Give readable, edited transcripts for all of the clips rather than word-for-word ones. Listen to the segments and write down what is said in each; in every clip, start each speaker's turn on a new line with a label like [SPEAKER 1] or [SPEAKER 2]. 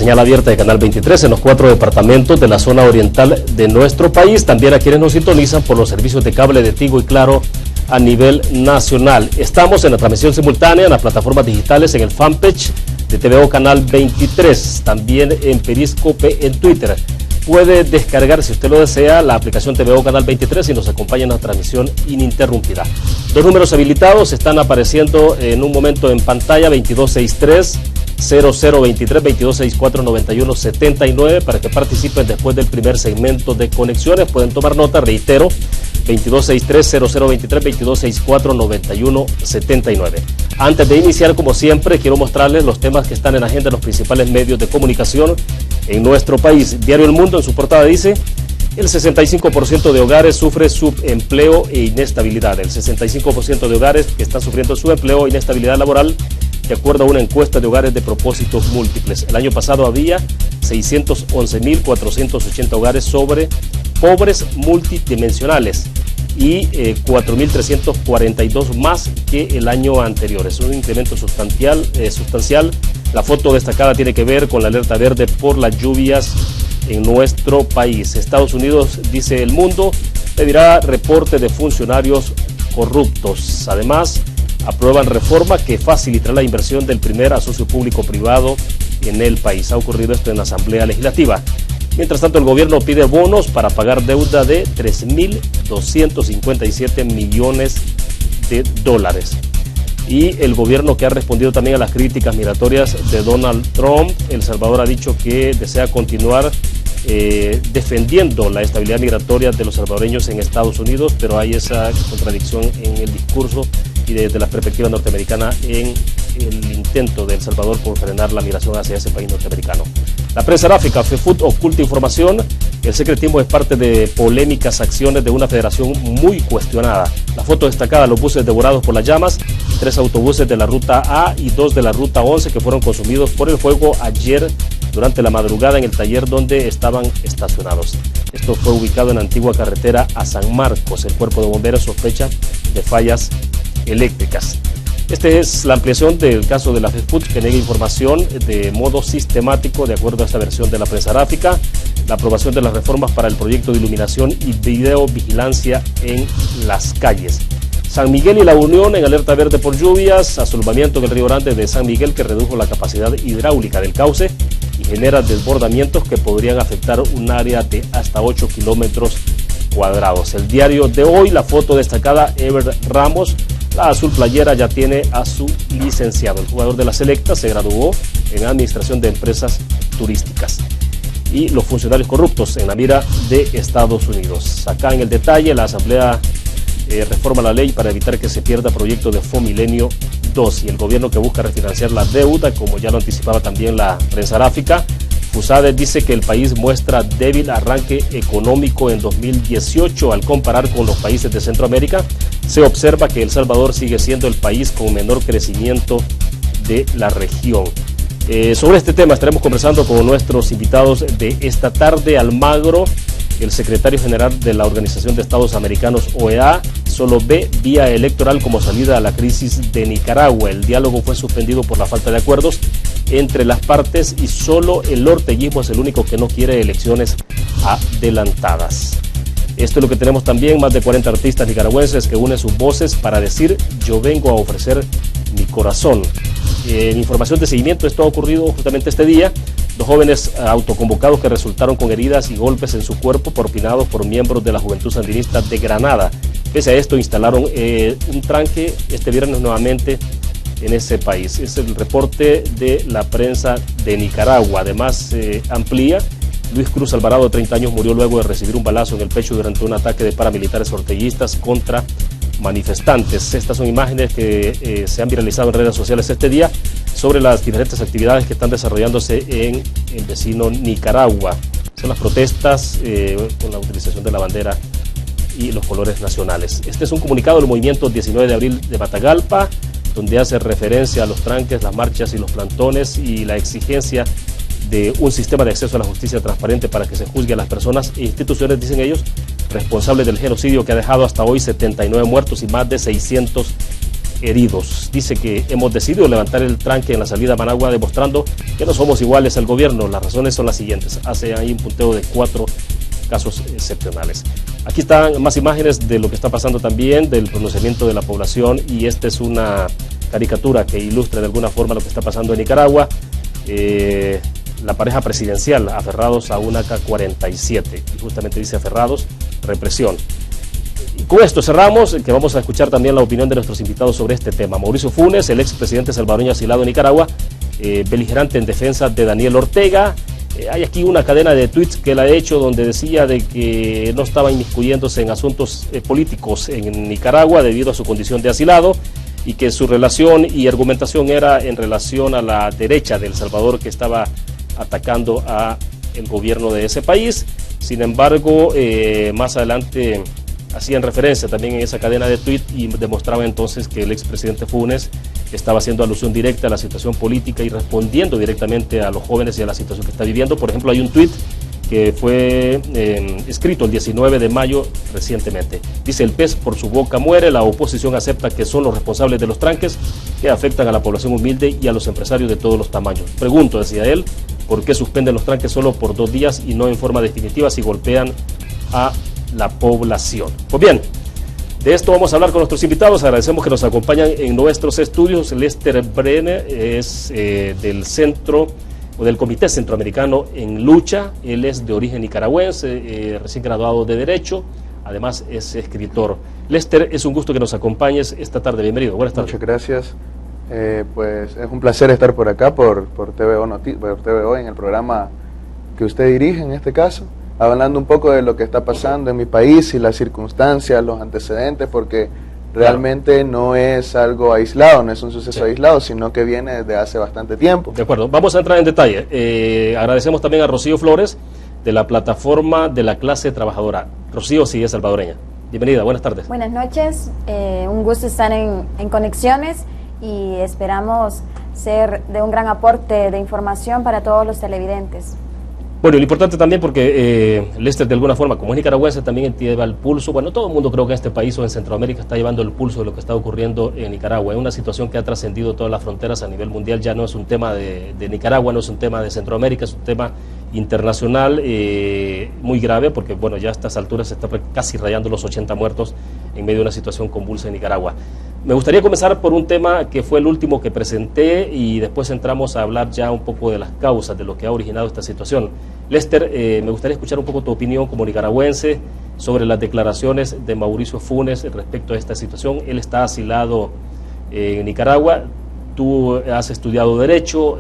[SPEAKER 1] señal abierta de Canal 23 en los 4 departamentos de la zona oriental de nuestro país, también a quienes nos sintonizan por los servicios de cable de Tigo y Claro a nivel nacional. Estamos en la transmisión simultánea en las plataformas digitales, en el fanpage de TVO Canal 23, también en Periscope en Twitter. Puede descargar, si usted lo desea, la aplicación TVO Canal 23 y nos acompaña en la transmisión ininterrumpida. Dos números habilitados están apareciendo en un momento en pantalla: 2263-0023, 2264-9179, para que participen después del primer segmento de conexiones. Pueden tomar nota, reitero, 2263-0023, 2264-9179. Antes de iniciar, como siempre, quiero mostrarles los temas que están en agenda en los principales medios de comunicación en nuestro país. Diario El Mundo en su portada dice: el 65% de hogares sufre subempleo e inestabilidad. El 65% de hogares que están sufriendo subempleo e inestabilidad laboral, de acuerdo a una encuesta de hogares de propósitos múltiples. El año pasado había 611.480 hogares pobres multidimensionales y 4.342 más que el año anterior. Es un incremento sustancial. La foto destacada tiene que ver con la alerta verde por las lluvias en nuestro país. Estados Unidos, dice El Mundo, pedirá reporte de funcionarios corruptos. Además, aprueban reforma que facilitará la inversión del primer asocio público-privado en el país. Ha ocurrido esto en la Asamblea Legislativa. Mientras tanto, el gobierno pide bonos para pagar deuda de 3.257 millones de dólares. Y el gobierno, que ha respondido también a las críticas migratorias de Donald Trump, El Salvador ha dicho que desea continuar defendiendo la estabilidad migratoria de los salvadoreños en Estados Unidos, pero hay esa contradicción en el discurso y desde la perspectiva norteamericana en el intento de El Salvador por frenar la migración hacia ese país norteamericano. La prensa gráfica, FEFUT oculta información. El secretismo es parte de polémicas acciones de una federación muy cuestionada. La foto destacada: los buses devorados por las llamas, 3 autobuses de la ruta A y 2 de la ruta 11 que fueron consumidos por el fuego ayer durante la madrugada en el taller donde estaban estacionados. Esto fue ubicado en la antigua carretera a San Marcos. El cuerpo de bomberos sospecha de fallas eléctricas. Esta es la ampliación del caso de la FEFUT, que niega información de modo sistemático, de acuerdo a esta versión de la prensa gráfica. La aprobación de las reformas para el proyecto de iluminación y videovigilancia en las calles. San Miguel y La Unión en alerta verde por lluvias. Asolvamiento en el río Grande de San Miguel, que redujo la capacidad hidráulica del cauce y genera desbordamientos que podrían afectar un área de hasta 8 kilómetros cuadrados. El diario de hoy, la foto destacada: Ever Ramos, la azul playera, ya tiene a su licenciado. El jugador de la Selecta se graduó en Administración de Empresas Turísticas. Y los funcionarios corruptos en la mira de Estados Unidos. Acá en el detalle, la Asamblea reforma la ley para evitar que se pierda proyecto de Fomilenio 2, y el gobierno que busca refinanciar la deuda, como ya lo anticipaba también la prensa gráfica. FUSADE dice que el país muestra débil arranque económico en 2018 al comparar con los países de Centroamérica. Se observa que El Salvador sigue siendo el país con menor crecimiento de la región. Sobre este tema estaremos conversando con nuestros invitados de esta tarde. Almagro, el secretario general de la Organización de Estados Americanos, OEA, solo ve vía electoral como salida a la crisis de Nicaragua. El diálogo fue suspendido por la falta de acuerdos entre las partes y solo el orteguismo es el único que no quiere elecciones adelantadas. Esto es lo que tenemos también: más de 40 artistas nicaragüenses que unen sus voces para decir: yo vengo a ofrecer mi corazón. En información de seguimiento, esto ha ocurrido justamente este día. 2 jóvenes autoconvocados que resultaron con heridas y golpes en su cuerpo propinados por miembros de la Juventud Sandinista de Granada. Pese a esto, instalaron un tranque este viernes nuevamente en ese país. Es el reporte de la prensa de Nicaragua. Además, amplía: Luis Cruz Alvarado, de 30 años, murió luego de recibir un balazo en el pecho durante un ataque de paramilitares orteguistas contra manifestantes. Estas son imágenes que se han viralizado en redes sociales este día sobre las diferentes actividades que están desarrollándose en el vecino Nicaragua. Son las protestas con la utilización de la bandera y los colores nacionales. Este es un comunicado del movimiento 19 de abril de Matagalpa, donde hace referencia a los tranques, las marchas y los plantones y la exigencia de un sistema de acceso a la justicia transparente para que se juzgue a las personas e instituciones, dicen ellos, responsables del genocidio que ha dejado hasta hoy 79 muertos y más de 600 heridos. Dice que hemos decidido levantar el tranque en la salida a Managua, demostrando que no somos iguales al gobierno. Las razones son las siguientes. Hace ahí un punteo de 4 casos excepcionales. Aquí están más imágenes de lo que está pasando también, del pronunciamiento de la población, y esta es una caricatura que ilustra de alguna forma lo que está pasando en Nicaragua. La pareja presidencial, aferrados a una AK-47, y justamente dice aferrados, represión. Y con esto cerramos, que vamos a escuchar también la opinión de nuestros invitados sobre este tema. Mauricio Funes, el expresidente salvadoreño asilado en Nicaragua, beligerante en defensa de Daniel Ortega. Hay aquí una cadena de tweets que él ha hecho donde decía de que no estaba inmiscuyéndose en asuntos políticos en Nicaragua debido a su condición de asilado, y que su relación y argumentación era en relación a la derecha de El Salvador, que estaba atacando a el gobierno de ese país. Sin embargo, más adelante hacían referencia también en esa cadena de tweet y demostraba entonces que el expresidente Funes estaba haciendo alusión directa a la situación política y respondiendo directamente a los jóvenes y a la situación que está viviendo. Por ejemplo, hay un tweet que fue escrito el 19 de mayo recientemente. Dice: el pez por su boca muere, la oposición acepta que son los responsables de los tranques que afectan a la población humilde y a los empresarios de todos los tamaños. Pregunto, decía él, ¿por qué suspenden los tranques solo por 2 días y no en forma definitiva si golpean a la población? Pues bien, de esto vamos a hablar con nuestros invitados. Agradecemos que nos acompañan en nuestros estudios. Lester Brenner es del Centro o del Comité Centroamericano en Lucha. Él es de origen nicaragüense, recién graduado de Derecho, además es escritor. Lester, es un gusto que nos acompañes esta tarde. Bienvenido. Buenas tardes.
[SPEAKER 2] Muchas gracias. Pues es un placer estar por acá, por TVO en el programa que usted dirige en este caso, hablando un poco de lo que está pasando en mi país y las circunstancias, los antecedentes, porque realmente no es algo aislado, no es un suceso aislado, sino que viene desde hace bastante tiempo.
[SPEAKER 1] De acuerdo, vamos a entrar en detalle. Agradecemos también a Rocío Flores, de la plataforma de la clase trabajadora. Rocío, sí, es salvadoreña. Bienvenida, buenas tardes.
[SPEAKER 3] Buenas noches, un gusto estar en Conexiones y esperamos ser de un gran aporte de información para todos los televidentes.
[SPEAKER 1] Bueno, lo importante también porque Lester, de alguna forma, como es nicaragüense, también lleva el pulso. Bueno, todo el mundo creo que en este país o en Centroamérica está llevando el pulso de lo que está ocurriendo en Nicaragua. Es una situación que ha trascendido todas las fronteras a nivel mundial. Ya no es un tema de Nicaragua, no es un tema de Centroamérica, es un tema internacional muy grave, porque bueno, ya a estas alturas se está casi rayando los 80 muertos en medio de una situación convulsa en Nicaragua. Me gustaría comenzar por un tema que fue el último que presenté y después entramos a hablar ya un poco de las causas de lo que ha originado esta situación. Lester, me gustaría escuchar un poco tu opinión como nicaragüense sobre las declaraciones de Mauricio Funes respecto a esta situación. Él está asilado en Nicaragua, tú has estudiado Derecho.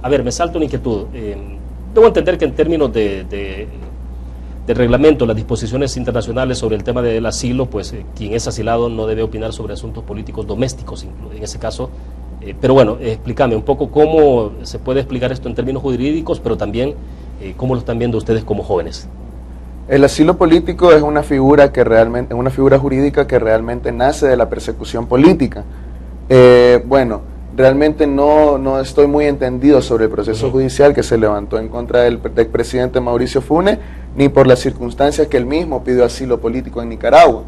[SPEAKER 1] A ver, me salta una inquietud. Debo entender que en términos de reglamento, las disposiciones internacionales sobre el tema del asilo, pues quien es asilado no debe opinar sobre asuntos políticos domésticos, en ese caso. Pero bueno, explícame un poco cómo se puede explicar esto en términos jurídicos, pero también cómo lo están viendo ustedes como jóvenes.
[SPEAKER 2] El asilo político es una figura jurídica que realmente nace de la persecución política. Bueno, realmente no estoy muy entendido sobre el proceso judicial que se levantó en contra del expresidente Mauricio Funes, ni por las circunstancias que él mismo pidió asilo político en Nicaragua.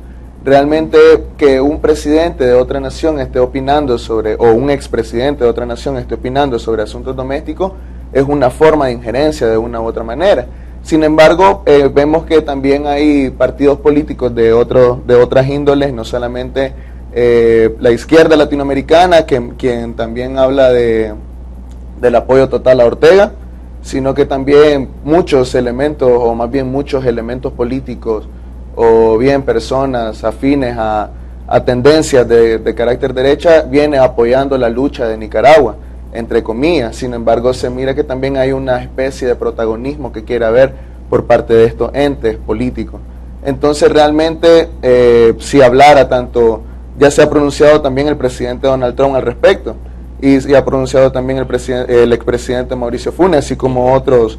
[SPEAKER 2] Realmente que un presidente de otra nación esté opinando sobre, o un expresidente de otra nación esté opinando sobre asuntos domésticos, es una forma de injerencia de una u otra manera. Sin embargo, vemos que también hay partidos políticos de otras índoles, no solamente la izquierda latinoamericana, quien también habla del apoyo total a Ortega, sino que también muchos elementos, o más bien muchos elementos políticos, o bien personas afines a tendencias de carácter derecha, viene apoyando la lucha de Nicaragua, entre comillas. Sin embargo, se mira que también hay una especie de protagonismo que quiere haber por parte de estos entes políticos. Entonces, realmente, si hablara tanto, ya se ha pronunciado también el presidente Donald Trump al respecto, y ha pronunciado también el expresidente Mauricio Funes, así como otros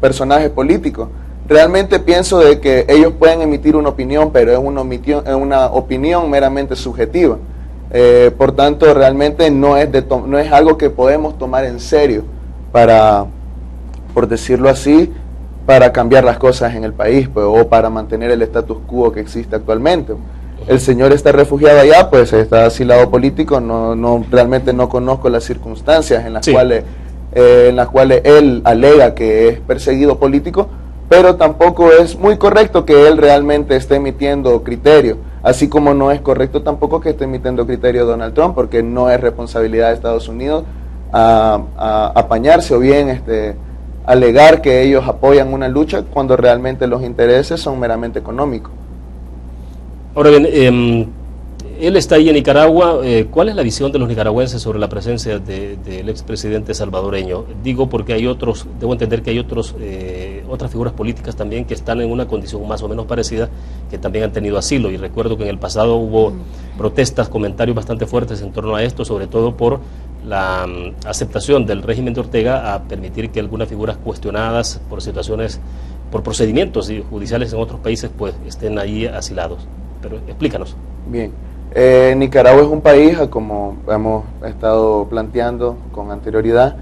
[SPEAKER 2] personajes políticos. Realmente pienso de que ellos pueden emitir una opinión, pero es una opinión meramente subjetiva. Por tanto, realmente no es algo que podemos tomar en serio por decirlo así, para cambiar las cosas en el país, pues, o para mantener el status quo que existe actualmente. el señor está refugiado allá, pues está asilado político, realmente no conozco las circunstancias en las cuales él alega que es perseguido político, pero tampoco es muy correcto que él realmente esté emitiendo criterio, así como no es correcto tampoco que esté emitiendo criterio Donald Trump, porque no es responsabilidad de Estados Unidos a apañarse o bien alegar que ellos apoyan una lucha cuando realmente los intereses son meramente económicos.
[SPEAKER 1] Ahora bien, él está ahí en Nicaragua. ¿Cuál es la visión de los nicaragüenses sobre la presencia del expresidente salvadoreño? Digo porque hay otros, debo entender que hay otras figuras políticas también que están en una condición más o menos parecida, que también han tenido asilo, y recuerdo que en el pasado hubo protestas, comentarios bastante fuertes en torno a esto, sobre todo por la aceptación del régimen de Ortega a permitir que algunas figuras cuestionadas por situaciones, por procedimientos judiciales en otros países, pues estén ahí asilados. Pero explícanos. Bien,
[SPEAKER 2] Nicaragua es un país, como hemos estado planteando con anterioridad,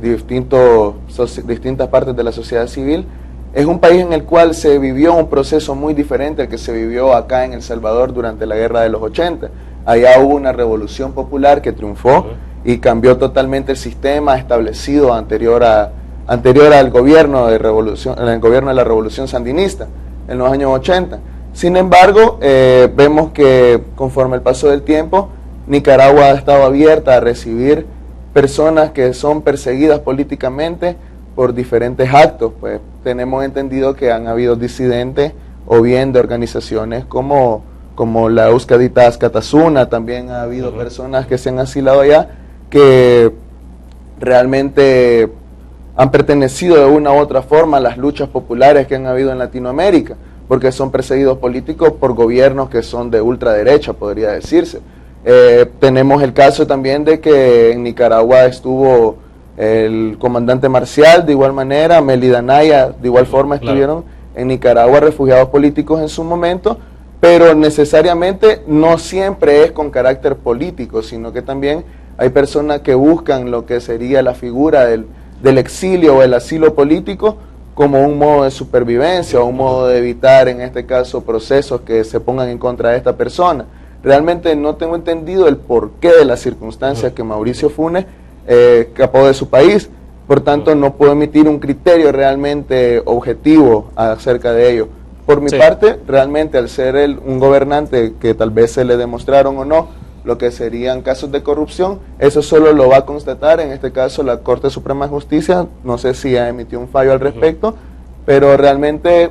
[SPEAKER 2] distintas partes de la sociedad civil. Es un país en el cual se vivió un proceso muy diferente al que se vivió acá en El Salvador durante la guerra de los 80. Allá hubo una revolución popular que triunfó y cambió totalmente el sistema establecido anterior al gobierno de la revolución sandinista en los años 80. Sin embargo, vemos que conforme el paso del tiempo, Nicaragua ha estado abierta a recibir personas que son perseguidas políticamente por diferentes actos. Pues tenemos entendido que han habido disidentes o bien de organizaciones como la Euskaditas Katasuna. También ha habido personas que se han asilado allá que realmente han pertenecido de una u otra forma a las luchas populares que han habido en Latinoamérica, porque son perseguidos políticos por gobiernos que son de ultraderecha, podría decirse. Tenemos el caso también de que en Nicaragua estuvo el comandante Marcial, de igual manera, Melida Naya, de igual forma estuvieron en Nicaragua refugiados políticos en su momento, pero necesariamente no siempre es con carácter político, sino que también hay personas que buscan lo que sería la figura del exilio o el asilo político como un modo de supervivencia o un modo de evitar, en este caso, procesos que se pongan en contra de esta persona. Realmente no tengo entendido el porqué de las circunstancias que Mauricio Funes escapó de su país, por tanto no puedo emitir un criterio realmente objetivo acerca de ello. Por mi parte, realmente al ser él un gobernante que tal vez se le demostraron o no lo que serían casos de corrupción, eso solo lo va a constatar, en este caso, la Corte Suprema de Justicia. No sé si ha emitido un fallo al respecto, pero realmente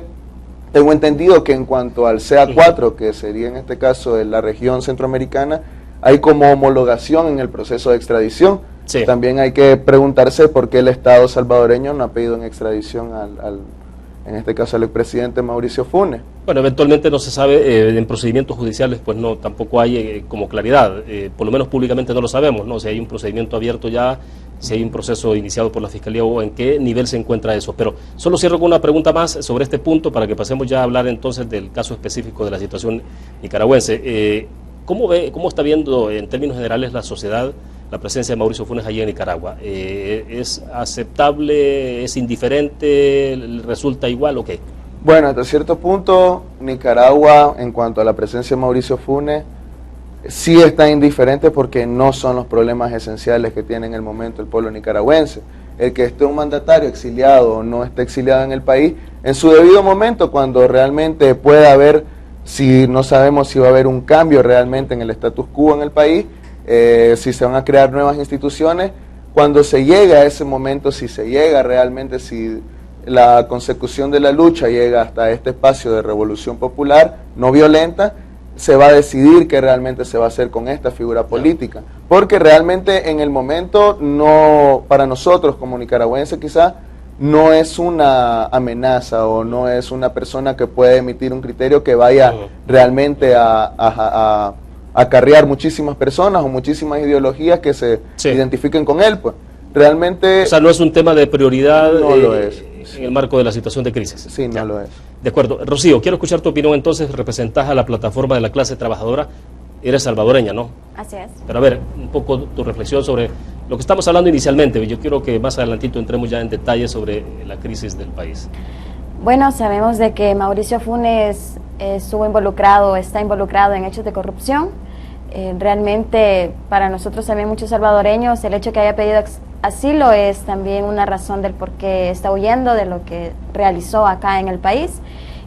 [SPEAKER 2] tengo entendido que en cuanto al CA4, que sería en este caso de la región centroamericana, hay como homologación en el proceso de extradición. También hay que preguntarse por qué el Estado salvadoreño no ha pedido en extradición en este caso al expresidente Mauricio Funes.
[SPEAKER 1] Bueno, eventualmente no se sabe, en procedimientos judiciales pues no, tampoco hay como claridad, por lo menos públicamente no lo sabemos, ¿no? Si hay un procedimiento abierto ya, si hay un proceso iniciado por la Fiscalía o en qué nivel se encuentra eso. Pero solo cierro con una pregunta más sobre este punto para que pasemos ya a hablar entonces del caso específico de la situación nicaragüense. ¿Cómo está viendo en términos generales la sociedad la presencia de Mauricio Funes allí en Nicaragua? ¿Es aceptable, es indiferente, resulta igual o qué?
[SPEAKER 2] Bueno, hasta cierto punto Nicaragua, en cuanto a la presencia de Mauricio Funes, sí está indiferente porque no son los problemas esenciales que tiene en el momento el pueblo nicaragüense. El que esté un mandatario exiliado o no esté exiliado en el país, en su debido momento, cuando realmente pueda haber, si no sabemos si va a haber un cambio realmente en el status quo en el país, si se van a crear nuevas instituciones, cuando se llega a ese momento, si se llega realmente, si la consecución de la lucha llega hasta este espacio de revolución popular no violenta, se va a decidir qué realmente se va a hacer con esta figura política, porque realmente en el momento no, para nosotros como nicaragüenses quizás no es una amenaza o no es una persona que puede emitir un criterio que vaya realmente a acarrear muchísimas personas o muchísimas ideologías que se identifiquen con él, pues. Realmente...
[SPEAKER 1] O sea, no es un tema de prioridad
[SPEAKER 2] no lo es,
[SPEAKER 1] en el marco de la situación de crisis.
[SPEAKER 2] Sí, no lo es.
[SPEAKER 1] De acuerdo. Rocío, quiero escuchar tu opinión entonces, representás a la plataforma de la clase trabajadora, eres salvadoreña, ¿no?
[SPEAKER 3] Así es.
[SPEAKER 1] Pero a ver, un poco tu reflexión sobre lo que estamos hablando inicialmente. Yo quiero que más adelantito entremos ya en detalle sobre la crisis del país.
[SPEAKER 3] Bueno, sabemos de que Mauricio Funes está involucrado en hechos de corrupción. Realmente para nosotros también muchos salvadoreños el hecho que haya pedido asilo es también una razón del por qué está huyendo de lo que realizó acá en el país.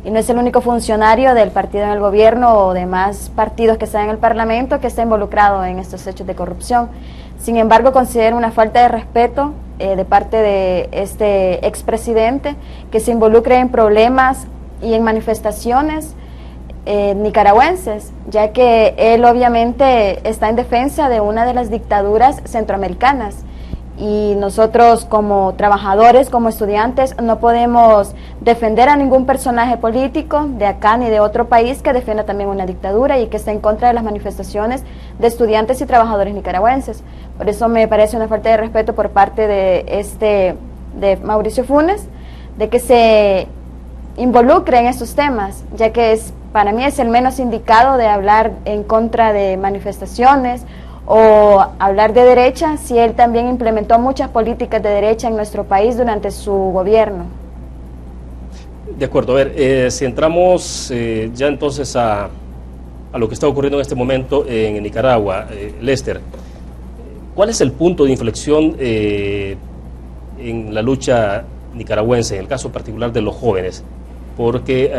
[SPEAKER 3] Y no es el único funcionario del partido en el gobierno o demás partidos que están en el parlamento que está involucrado en estos hechos de corrupción. Sin embargo, considero una falta de respeto de parte de este expresidente que se involucre en problemas y en manifestaciones nicaragüenses, ya que él obviamente está en defensa de una de las dictaduras centroamericanas. Y nosotros como trabajadores, como estudiantes, no podemos defender a ningún personaje político de acá ni de otro país que defienda también una dictadura y que esté en contra de las manifestaciones de estudiantes y trabajadores nicaragüenses. Por eso me parece una falta de respeto por parte de Mauricio Funes, de que se involucre en estos temas, ya que para mí es el menos indicado de hablar en contra de manifestaciones o hablar de derecha, si él también implementó muchas políticas de derecha en nuestro país durante su gobierno.
[SPEAKER 1] De acuerdo, a ver, si entramos ya entonces a lo que está ocurriendo en este momento en Nicaragua, Lester, ¿cuál es el punto de inflexión en la lucha nicaragüense, en el caso particular de los jóvenes? Porque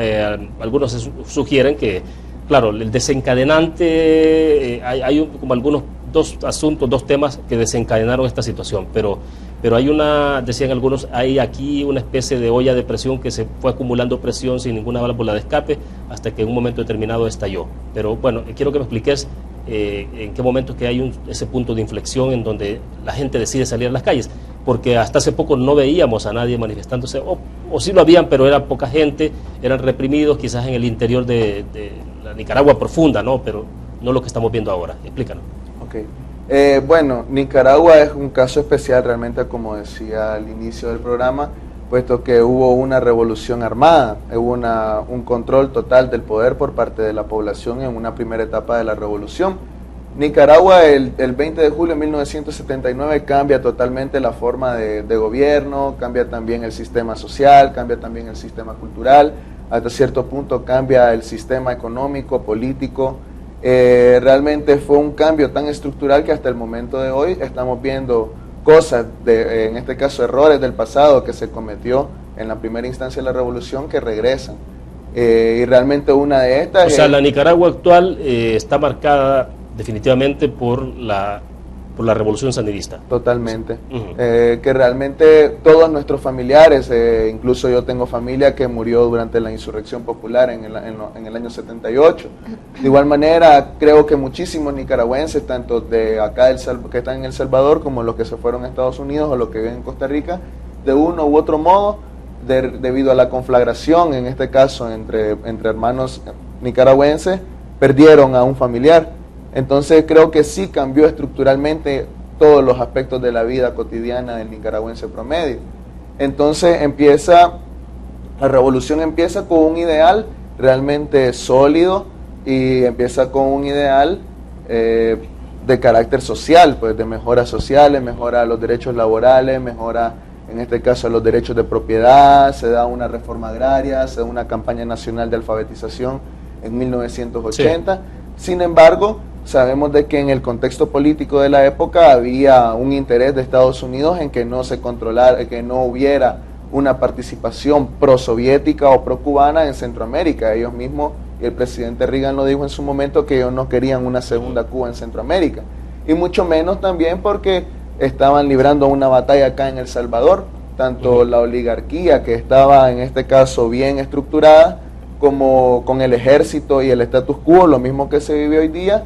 [SPEAKER 1] algunos sugieren que, claro, el desencadenante, hay como algunos dos temas que desencadenaron esta situación, pero decían algunos, hay aquí una especie de olla de presión que se fue acumulando presión sin ninguna válvula de escape hasta que en un momento determinado estalló. Pero bueno, quiero que me expliques en qué momento que hay ese punto de inflexión en donde la gente decide salir a las calles, porque hasta hace poco no veíamos a nadie manifestándose, o sí lo habían, pero era poca gente, eran reprimidos quizás en el interior de la Nicaragua profunda, ¿no? Pero no lo que estamos viendo ahora. Explícanos.
[SPEAKER 2] Okay. Bueno, Nicaragua es un caso especial realmente, como decía al inicio del programa, puesto que hubo una revolución armada, hubo un control total del poder por parte de la población en una primera etapa de la revolución. Nicaragua el 20 de julio de 1979 cambia totalmente la forma de gobierno, cambia también el sistema social, cambia también el sistema cultural, hasta cierto punto cambia el sistema económico, político. Realmente fue un cambio tan estructural que hasta el momento de hoy estamos viendo cosas, en este caso errores del pasado que se cometió en la primera instancia de la revolución que regresan. Y realmente una de estas...
[SPEAKER 1] O sea, la Nicaragua actual está marcada definitivamente por la revolución sandinista.
[SPEAKER 2] Totalmente. Que realmente todos nuestros familiares, incluso yo tengo familia que murió durante la insurrección popular en el año 78. De igual manera, creo que muchísimos nicaragüenses, tanto de acá que están en El Salvador como los que se fueron a Estados Unidos o los que viven en Costa Rica, de uno u otro modo, debido a la conflagración, en este caso entre hermanos nicaragüenses, perdieron a un familiar. Entonces creo que sí cambió estructuralmente todos los aspectos de la vida cotidiana del nicaragüense promedio. Entonces la revolución empieza con un ideal realmente sólido y empieza con un ideal de carácter social, pues de mejoras sociales, mejora los derechos laborales, mejora en este caso los derechos de propiedad, se da una reforma agraria, se da una campaña nacional de alfabetización en 1980. Sí. Sin embargo, sabemos de que en el contexto político de la época había un interés de Estados Unidos en que no se controlara, que no hubiera una participación pro-soviética o pro-cubana en Centroamérica. Ellos mismos, y el presidente Reagan lo dijo en su momento, que ellos no querían una segunda Cuba en Centroamérica. Y mucho menos también porque estaban librando una batalla acá en El Salvador, tanto la oligarquía, que estaba en este caso bien estructurada, como con el ejército y el status quo, lo mismo que se vive hoy día,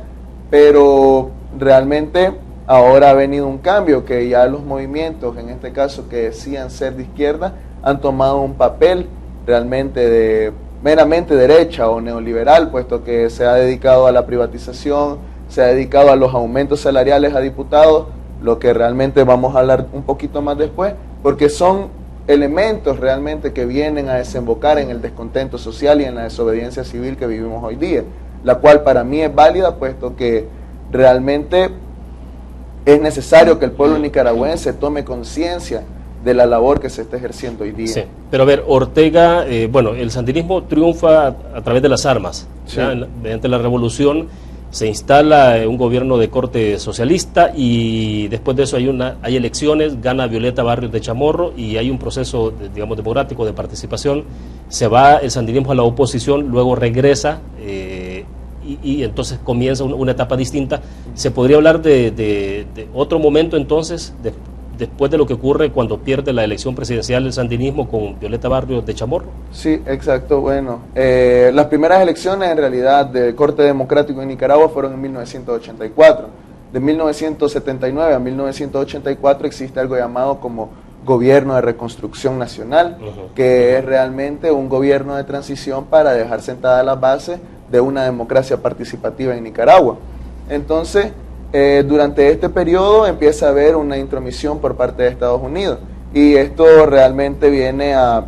[SPEAKER 2] pero realmente ahora ha venido un cambio, que ya los movimientos, en este caso que decían ser de izquierda, han tomado un papel realmente meramente derecha o neoliberal, puesto que se ha dedicado a la privatización, se ha dedicado a los aumentos salariales a diputados, lo que realmente vamos a hablar un poquito más después, porque son elementos realmente que vienen a desembocar en el descontento social y en la desobediencia civil que vivimos hoy día, la cual para mí es válida, puesto que realmente es necesario que el pueblo nicaragüense tome conciencia de la labor que se está ejerciendo hoy día.
[SPEAKER 1] Sí, pero a ver, Ortega, bueno, el sandinismo triunfa a través de las armas,
[SPEAKER 2] Sí.
[SPEAKER 1] mediante la revolución se instala un gobierno de corte socialista y después de eso hay elecciones, gana Violeta Barrios de Chamorro y hay un proceso, digamos, democrático de participación, se va el sandinismo a la oposición, luego regresa y entonces comienza una etapa distinta. ¿Se podría hablar de otro momento entonces, después de lo que ocurre cuando pierde la elección presidencial del sandinismo con Violeta Barrios de Chamorro?
[SPEAKER 2] Sí, exacto. Bueno, las primeras elecciones en realidad del corte democrático en Nicaragua fueron en 1984. De 1979 a 1984 existe algo llamado como Gobierno de Reconstrucción Nacional, que es realmente un gobierno de transición para dejar sentadas las bases de una democracia participativa en Nicaragua. Entonces, durante este periodo empieza a haber una intromisión por parte de Estados Unidos y esto realmente viene a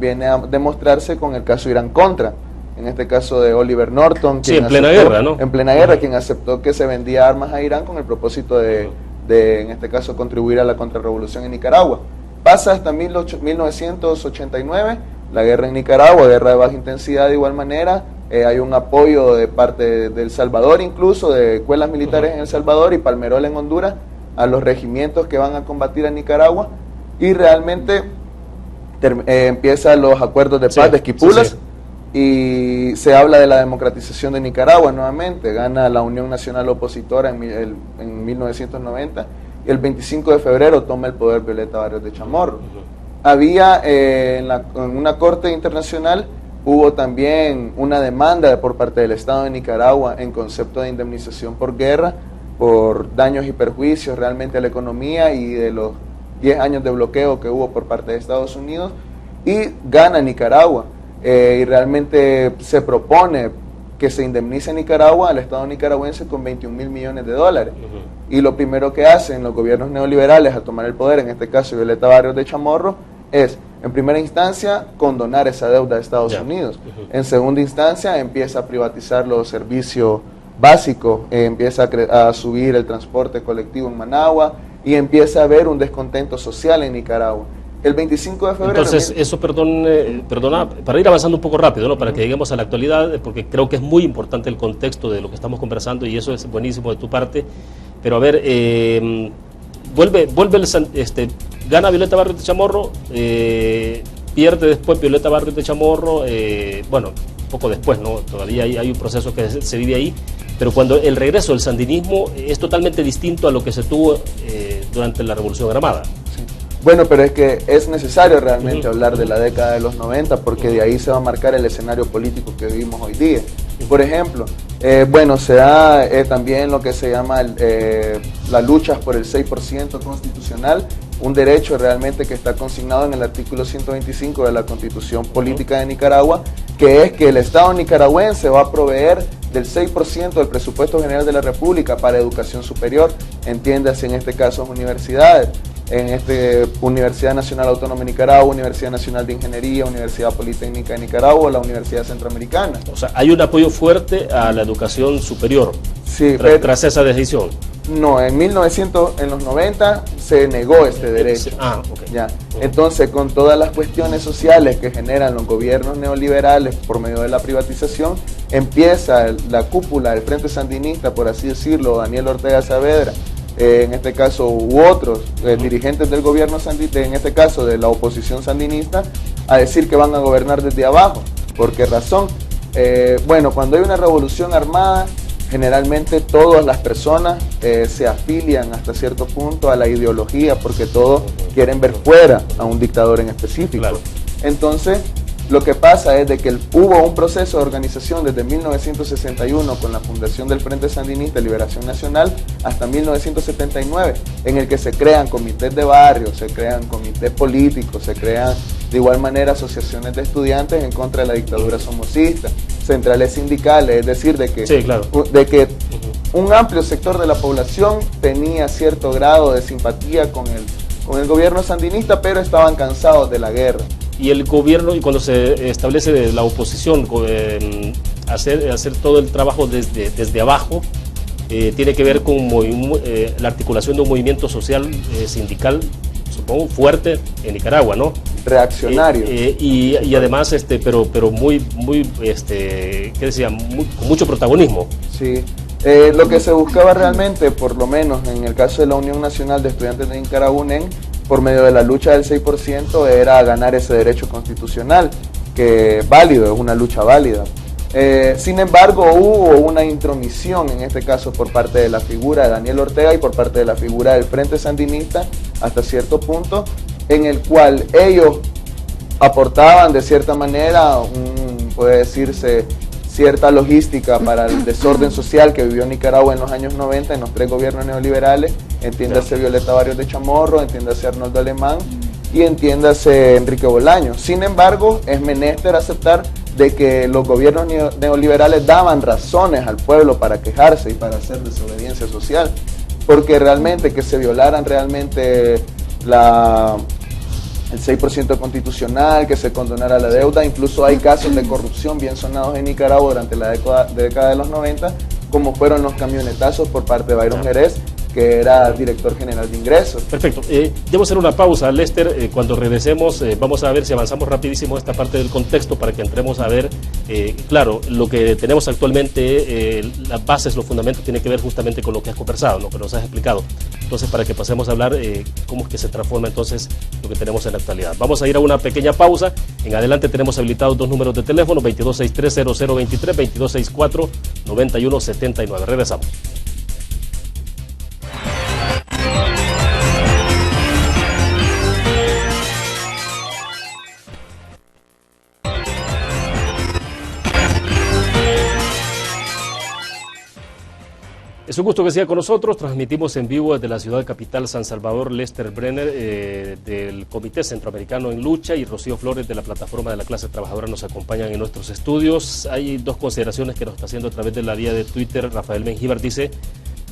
[SPEAKER 2] demostrarse con el caso Irán-Contra, en este caso de Oliver Norton,
[SPEAKER 1] sí, en plena guerra, ¿no?
[SPEAKER 2] En plena guerra, quien aceptó que se vendía armas a Irán con el propósito de en este caso, contribuir a la contrarrevolución en Nicaragua. Pasa hasta 1989, la guerra en Nicaragua, guerra de baja intensidad de igual manera. Hay un apoyo de parte de El Salvador, incluso de escuelas militares en El Salvador y Palmerola en Honduras, a los regimientos que van a combatir a Nicaragua, y realmente empiezan los acuerdos de paz de Esquipulas, y se habla de la democratización de Nicaragua nuevamente. Gana la Unión Nacional Opositora en 1990, y el 25 de febrero toma el poder Violeta Barrios de Chamorro. Había en una corte internacional, hubo también una demanda por parte del Estado de Nicaragua en concepto de indemnización por guerra, por daños y perjuicios realmente a la economía y de los 10 años de bloqueo que hubo por parte de Estados Unidos, y gana Nicaragua. Y realmente se propone que se indemnice a Nicaragua, al Estado nicaragüense, con 21.000 millones de dólares. Y lo primero que hacen los gobiernos neoliberales al tomar el poder, en este caso Violeta Barrios de Chamorro, es, en primera instancia, condonar esa deuda de Estados Unidos. En segunda instancia, empieza a privatizar los servicios básicos, empieza a subir el transporte colectivo en Managua y empieza a haber un descontento social en Nicaragua. El 25 de febrero...
[SPEAKER 1] Entonces, eso, perdona, para ir avanzando un poco rápido, ¿no? Para que lleguemos a la actualidad, porque creo que es muy importante el contexto de lo que estamos conversando y eso es buenísimo de tu parte. Pero a ver, gana Violeta Barrios de Chamorro, pierde después Violeta Barrios de Chamorro, bueno, poco después, ¿no? Todavía hay un proceso que se vive ahí, pero cuando el regreso del sandinismo es totalmente distinto a lo que se tuvo durante la Revolución Armada.
[SPEAKER 2] Bueno, pero es que es necesario realmente hablar de la década de los 90 porque de ahí se va a marcar el escenario político que vivimos hoy día. Por ejemplo, bueno, se da también lo que se llama la lucha por el 6% constitucional, un derecho realmente que está consignado en el artículo 125 de la Constitución Política de Nicaragua, que es que el Estado nicaragüense va a proveer del 6% del presupuesto general de la República para educación superior, entiéndase en este caso universidades. Universidad Nacional Autónoma de Nicaragua, Universidad Nacional de Ingeniería, Universidad Politécnica de Nicaragua, la Universidad Centroamericana.
[SPEAKER 1] O sea, hay un apoyo fuerte a la educación superior,
[SPEAKER 2] sí,
[SPEAKER 1] tras esa decisión.
[SPEAKER 2] No, en los 90 se negó este derecho.
[SPEAKER 1] Okay.
[SPEAKER 2] Ya. Entonces, con todas las cuestiones sociales que generan los gobiernos neoliberales por medio de la privatización, empieza la cúpula del Frente Sandinista, por así decirlo, Daniel Ortega Saavedra, en este caso, u otros dirigentes del gobierno sandinista, en este caso de la oposición sandinista, a decir que van a gobernar desde abajo. ¿Por qué razón? Bueno, cuando hay una revolución armada, generalmente todas las personas se afilian hasta cierto punto a la ideología porque todos quieren ver fuera a un dictador en específico.
[SPEAKER 1] Claro.
[SPEAKER 2] Entonces, lo que pasa es de que hubo un proceso de organización desde 1961 con la fundación del Frente Sandinista de Liberación Nacional hasta 1979, en el que se crean comités de barrio, se crean comités políticos, se crean de igual manera asociaciones de estudiantes en contra de la dictadura somocista, centrales sindicales, es decir, de que,
[SPEAKER 1] sí, claro,
[SPEAKER 2] de que un amplio sector de la población tenía cierto grado de simpatía con el gobierno sandinista, pero estaban cansados de la guerra.
[SPEAKER 1] Y el gobierno, y cuando se establece la oposición, hacer todo el trabajo desde abajo, tiene que ver con la articulación de un movimiento social sindical supongo, fuerte en Nicaragua, ¿no?
[SPEAKER 2] Reaccionario.
[SPEAKER 1] Y además, pero muy, ¿qué decía? Con mucho protagonismo.
[SPEAKER 2] Sí. Lo que se buscaba realmente, por lo menos en el caso de la Unión Nacional de Estudiantes de Nicaragua, UNEN, por medio de la lucha del 6%, era ganar ese derecho constitucional, que es válido, es una lucha válida. Sin embargo, hubo una intromisión, en este caso por parte de la figura de Daniel Ortega y por parte de la figura del Frente Sandinista, hasta cierto punto, en el cual ellos aportaban de cierta manera, puede decirse, cierta logística para el desorden social que vivió Nicaragua en los años 90, en los 3 gobiernos neoliberales, entiéndase Violeta Barrios de Chamorro, entiéndase Arnoldo Alemán y entiéndase Enrique Bolaños. Sin embargo, es menester aceptar de que los gobiernos neoliberales daban razones al pueblo para quejarse y para hacer desobediencia social, porque realmente que se violaran realmente el 6% constitucional, que se condonara la deuda, incluso hay casos de corrupción bien sonados en Nicaragua durante la década de los 90, como fueron los camionetazos por parte de Byron Jerez, que era director general de ingresos.
[SPEAKER 1] Perfecto. Debo hacer una pausa, Lester. Cuando regresemos, vamos a ver si avanzamos rapidísimo esta parte del contexto para que entremos a ver, claro, lo que tenemos actualmente, las bases, los fundamentos, tiene que ver justamente con lo que has conversado, lo que nos has explicado. Entonces, para que pasemos a hablar cómo es que se transforma entonces lo que tenemos en la actualidad. Vamos a ir a una pequeña pausa. En adelante tenemos habilitados 2 números de teléfono, 2263-0023, 2264-9179. Regresamos. Es un gusto que siga con nosotros. Transmitimos en vivo desde la ciudad capital San Salvador. Lester Brenner del Comité Centroamericano en Lucha y Rocío Flores de la Plataforma de la Clase Trabajadora nos acompañan en nuestros estudios. Hay 2 consideraciones que nos está haciendo a través de la vía de Twitter. Rafael Mengíbar dice: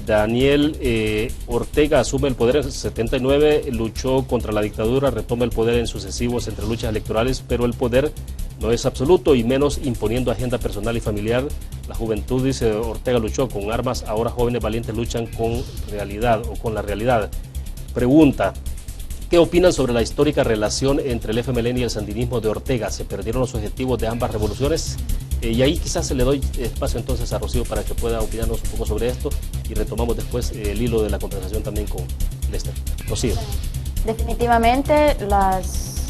[SPEAKER 1] Daniel Ortega asume el poder en el 79, luchó contra la dictadura, retoma el poder en sucesivos entre luchas electorales, pero el poder no es absoluto y menos imponiendo agenda personal y familiar. La juventud, dice Ortega, luchó con armas, ahora jóvenes valientes luchan con realidad o con la realidad. Pregunta: ¿qué opinan sobre la histórica relación entre el FMLN y el sandinismo de Ortega? ¿Se perdieron los objetivos de ambas revoluciones? Y ahí quizás se le doy espacio entonces a Rocío para que pueda opinarnos un poco sobre esto y retomamos después el hilo de la conversación también con Lester. Rocío.
[SPEAKER 3] Definitivamente las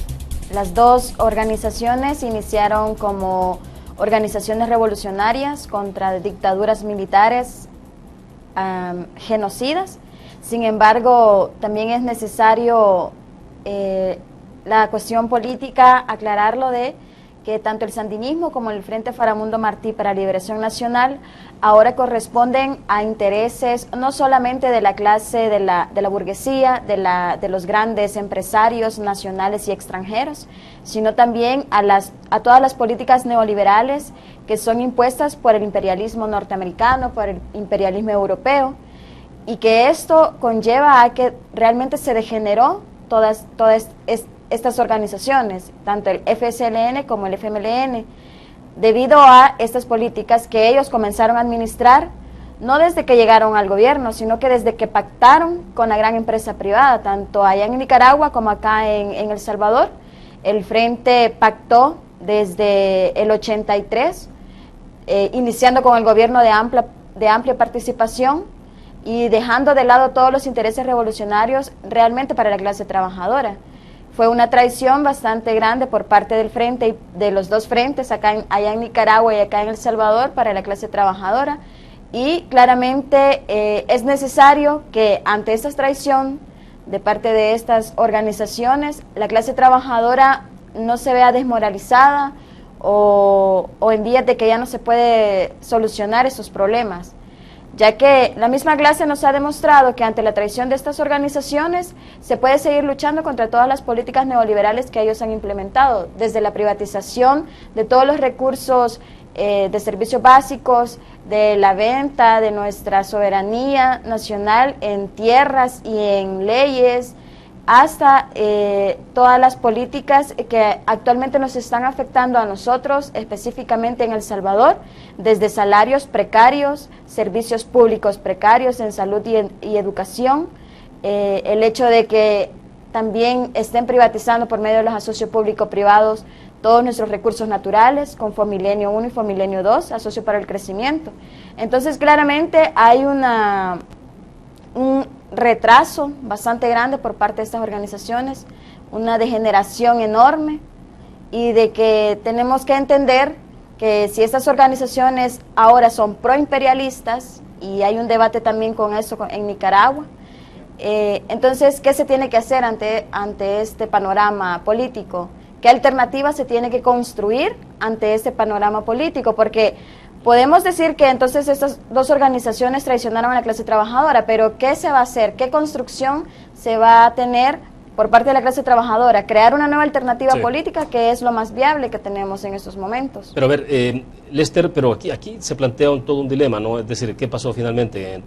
[SPEAKER 3] 2 organizaciones iniciaron como organizaciones revolucionarias contra dictaduras militares genocidas. Sin embargo, también es necesario la cuestión política aclararlo de que tanto el sandinismo como el Frente Faramundo Martí para Liberación Nacional ahora corresponden a intereses no solamente de la clase de la burguesía, de los grandes empresarios nacionales y extranjeros, sino también a todas las políticas neoliberales que son impuestas por el imperialismo norteamericano, por el imperialismo europeo, y que esto conlleva a que realmente se degeneró todas estas organizaciones, tanto el FSLN como el FMLN, debido a estas políticas que ellos comenzaron a administrar, no desde que llegaron al gobierno, sino que desde que pactaron con la gran empresa privada, tanto allá en Nicaragua como acá en El Salvador. El Frente pactó desde el 83, iniciando con el gobierno de amplia participación y dejando de lado todos los intereses revolucionarios realmente para la clase trabajadora. Fue una traición bastante grande por parte del Frente y de los 2 frentes, allá en Nicaragua y acá en El Salvador, para la clase trabajadora. Y claramente es necesario que ante esta traición de parte de estas organizaciones, la clase trabajadora no se vea desmoralizada o en vías de que ya no se puede solucionar esos problemas, ya que la misma clase nos ha demostrado que ante la traición de estas organizaciones se puede seguir luchando contra todas las políticas neoliberales que ellos han implementado, desde la privatización de todos los recursos de servicios básicos, de la venta de nuestra soberanía nacional en tierras y en leyes, hasta todas las políticas que actualmente nos están afectando a nosotros, específicamente en El Salvador, desde salarios precarios, servicios públicos precarios en salud y educación, el hecho de que también estén privatizando por medio de los asocios público-privados todos nuestros recursos naturales, con Fomilenio 1 y Fomilenio 2, Asocio para el Crecimiento. Entonces, claramente hay un retraso bastante grande por parte de estas organizaciones, una degeneración enorme, y de que tenemos que entender que si estas organizaciones ahora son proimperialistas, y hay un debate también con eso en Nicaragua, entonces, ¿qué se tiene que hacer ante este panorama político? ¿Qué alternativa se tiene que construir ante este panorama político? Porque podemos decir que entonces estas dos organizaciones traicionaron a la clase trabajadora, pero ¿qué se va a hacer? ¿Qué construcción se va a tener por parte de la clase trabajadora? Crear una nueva alternativa política, que es lo más viable que tenemos en estos momentos.
[SPEAKER 1] Pero a ver, Lester, pero aquí se plantea todo un dilema, ¿no? Es decir, ¿qué pasó finalmente?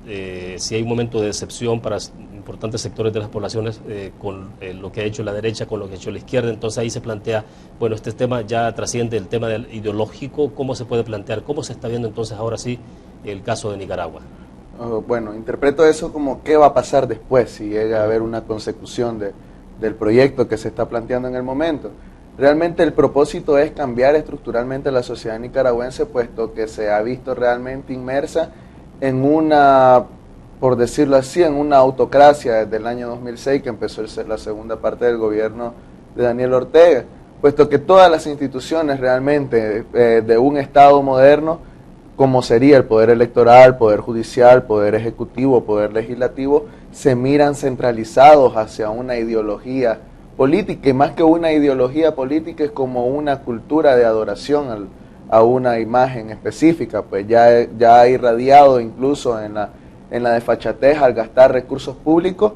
[SPEAKER 1] Si hay un momento de decepción para importantes sectores de las poblaciones con lo que ha hecho la derecha, con lo que ha hecho la izquierda, entonces ahí se plantea, bueno, este tema ya trasciende el tema del ideológico, ¿cómo se puede plantear? ¿Cómo se está viendo entonces ahora sí el caso de Nicaragua?
[SPEAKER 2] Bueno, interpreto eso como qué va a pasar después, si llega a haber una consecución del proyecto que se está planteando en el momento. Realmente el propósito es cambiar estructuralmente la sociedad nicaragüense, puesto que se ha visto realmente inmersa en una, por decirlo así, en una autocracia desde el año 2006, que empezó la segunda parte del gobierno de Daniel Ortega, puesto que todas las instituciones realmente de un Estado moderno, como sería el poder electoral, poder judicial, poder ejecutivo, poder legislativo, se miran centralizados hacia una ideología política, y más que una ideología política es como una cultura de adoración a una imagen específica, pues ya ha irradiado incluso en la desfachatez al gastar recursos públicos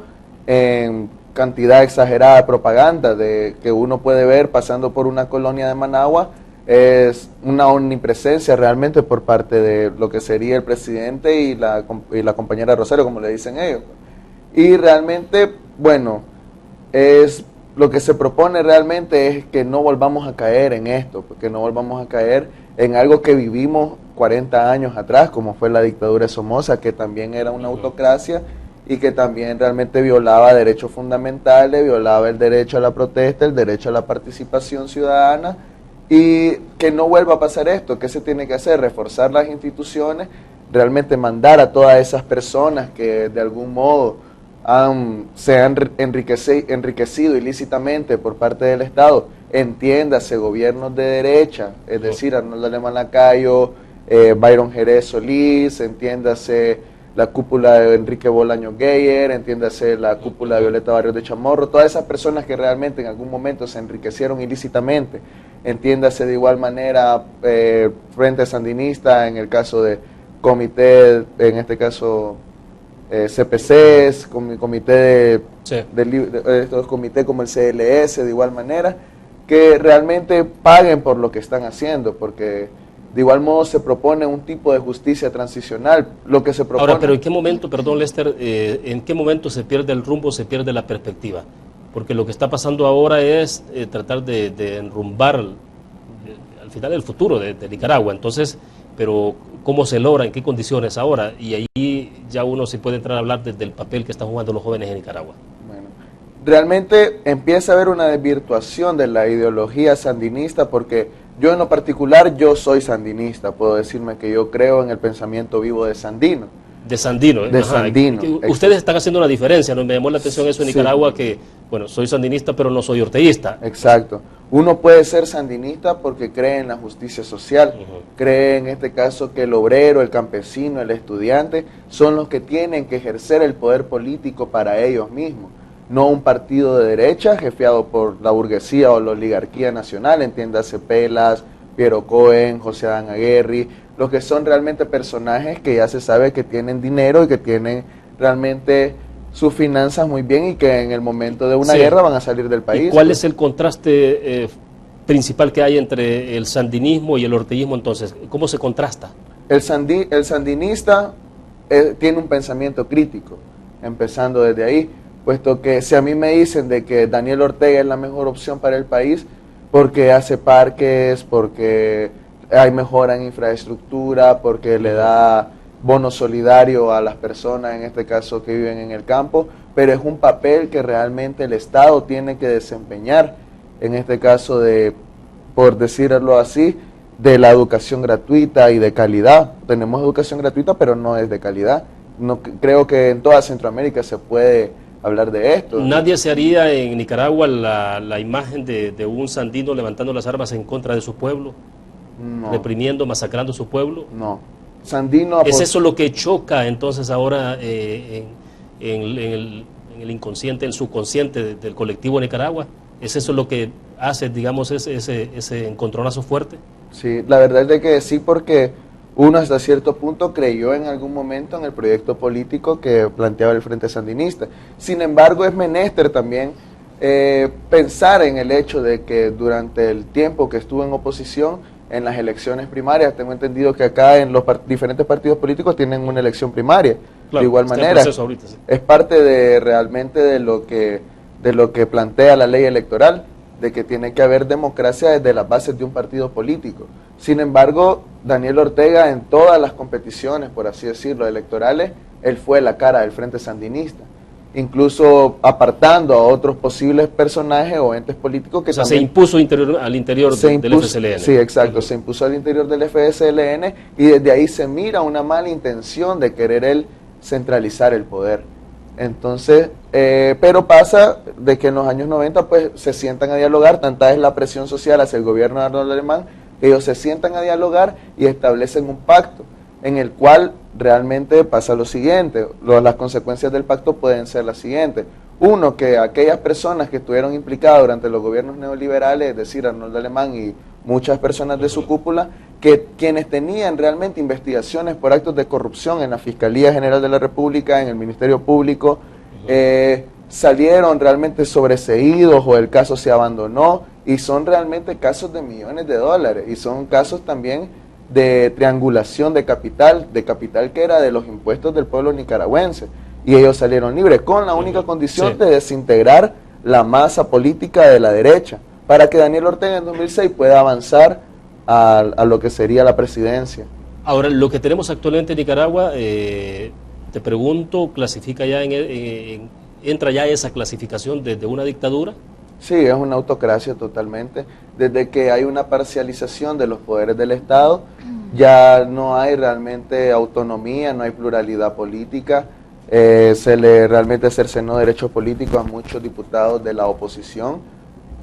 [SPEAKER 2] en cantidad exagerada de propaganda que uno puede ver pasando por una colonia de Managua. Es una omnipresencia realmente por parte de lo que sería el presidente y la compañera Rosario, como le dicen ellos. Y realmente, bueno, lo que se propone realmente es que no volvamos a caer en esto, que no volvamos a caer en algo que vivimos 40 años atrás, como fue la dictadura de Somoza, que también era una autocracia y que también realmente violaba derechos fundamentales, violaba el derecho a la protesta, el derecho a la participación ciudadana. Y que no vuelva a pasar esto. ¿Qué se tiene que hacer? Reforzar las instituciones, realmente mandar a todas esas personas que de algún modo se han enriquecido ilícitamente por parte del Estado, entiéndase, gobiernos de derecha, es decir, Arnoldo Alemán Lacayo, Byron Jerez Solís, entiéndase la cúpula de Enrique Bolaño Geyer, entiéndase la cúpula de Violeta Barrios de Chamorro, todas esas personas que realmente en algún momento se enriquecieron ilícitamente, entiéndase de igual manera Frente Sandinista, en el caso de comité, en este caso CPCs, comité de estos comités como el CLS, de igual manera, que realmente paguen por lo que están haciendo, porque de igual modo se propone un tipo de justicia transicional, lo que se propone...
[SPEAKER 1] Ahora, pero ¿en qué momento, perdón Lester, en qué momento se pierde el rumbo, se pierde la perspectiva? Porque lo que está pasando ahora es tratar de enrumbar al final el futuro de Nicaragua, entonces, pero ¿cómo se logra? ¿En qué condiciones ahora? Y ahí ya uno se puede entrar a hablar desde el papel que están jugando los jóvenes en Nicaragua.
[SPEAKER 2] Bueno, realmente empieza a haber una desvirtuación de la ideología sandinista, porque yo en lo particular, yo soy sandinista, puedo decirme que yo creo en el pensamiento vivo de Sandino.
[SPEAKER 1] De Sandino.
[SPEAKER 2] De Sandino.
[SPEAKER 1] Ustedes están haciendo una diferencia, ¿no? Me llamó la atención eso en Nicaragua, que, bueno, soy sandinista, pero no soy orteguista.
[SPEAKER 2] Exacto. Uno puede ser sandinista porque cree en la justicia social, cree en este caso que el obrero, el campesino, el estudiante son los que tienen que ejercer el poder político para ellos mismos, no un partido de derecha jefiado por la burguesía o la oligarquía nacional, entiéndase Pelas, Piero Cohen, José Adán Aguirre, los que son realmente personajes que ya se sabe que tienen dinero y que tienen realmente sus finanzas muy bien y que en el momento de una guerra van a salir del país.
[SPEAKER 1] ¿Y cuál es el contraste principal que hay entre el sandinismo y el orteguismo entonces? ¿Cómo se contrasta?
[SPEAKER 2] El sandinista tiene un pensamiento crítico, empezando desde ahí, puesto que si a mí me dicen de que Daniel Ortega es la mejor opción para el país porque hace parques, porque hay mejora en infraestructura, porque le da bono solidario a las personas, en este caso que viven en el campo, pero es un papel que realmente el Estado tiene que desempeñar, en este caso de, por decirlo así, de la educación gratuita y de calidad. Tenemos educación gratuita, pero no es de calidad. No, creo que en toda Centroamérica se puede hablar de esto.
[SPEAKER 1] ¿Nadie se haría en Nicaragua la imagen de un sandino levantando las armas en contra de su pueblo?
[SPEAKER 2] No.
[SPEAKER 1] Reprimiendo, masacrando a su pueblo.
[SPEAKER 2] No. Sandino...
[SPEAKER 1] ¿Es eso lo que choca entonces ahora en el inconsciente, en el subconsciente del colectivo de Nicaragua? ¿Es eso lo que hace, digamos, ese encontronazo fuerte?
[SPEAKER 2] Sí, la verdad es de que sí, porque uno hasta cierto punto creyó en algún momento en el proyecto político que planteaba el Frente Sandinista. Sin embargo, es menester también pensar en el hecho de que durante el tiempo que estuvo en oposición, en las elecciones primarias, tengo entendido que acá en los diferentes partidos políticos tienen una elección primaria. Claro, de igual manera, ahorita, sí. Es parte de realmente de lo que plantea la ley electoral, de que tiene que haber democracia desde las bases de un partido político. Sin embargo, Daniel Ortega en todas las competiciones, por así decirlo, electorales, él fue la cara del Frente Sandinista, incluso apartando a otros posibles personajes o entes políticos que
[SPEAKER 1] se impuso al interior del FSLN.
[SPEAKER 2] Sí, exacto, se impuso al interior del FSLN y desde ahí se mira una mala intención de querer él centralizar el poder. Entonces, pero pasa de que en los años 90 pues se sientan a dialogar, tanta es la presión social hacia el gobierno de Arnoldo Alemán, que ellos se sientan a dialogar y establecen un pacto en el cual realmente pasa lo siguiente. Las consecuencias del pacto pueden ser las siguientes. Uno, que aquellas personas que estuvieron implicadas durante los gobiernos neoliberales, es decir, Arnoldo Alemán y muchas personas de su cúpula, que quienes tenían realmente investigaciones por actos de corrupción en la Fiscalía General de la República, en el Ministerio Público, salieron realmente sobreseídos o el caso se abandonó, y son realmente casos de millones de dólares, y son casos también de triangulación de capital que era de los impuestos del pueblo nicaragüense, y ellos salieron libres con la única condición de desintegrar la masa política de la derecha, para que Daniel Ortega en 2006 pueda avanzar a lo que sería la presidencia.
[SPEAKER 1] Ahora, lo que tenemos actualmente en Nicaragua, te pregunto, ¿clasifica ya entra ya esa clasificación desde una dictadura?
[SPEAKER 2] Sí, es una autocracia totalmente. Desde que hay una parcialización de los poderes del Estado, ya no hay realmente autonomía, no hay pluralidad política, se le realmente cercenó derechos políticos a muchos diputados de la oposición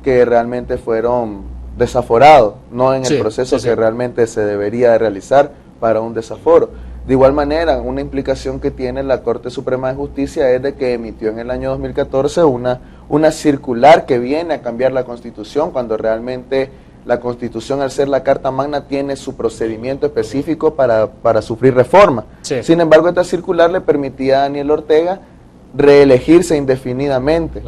[SPEAKER 2] que realmente fueron desaforados, no en el proceso que realmente se debería de realizar para un desaforo. De igual manera, una implicación que tiene la Corte Suprema de Justicia es de que emitió en el año 2014 una circular que viene a cambiar la Constitución, cuando realmente la Constitución, al ser la Carta Magna, tiene su procedimiento específico para sufrir reforma. Sin embargo, esta circular le permitía a Daniel Ortega reelegirse indefinidamente,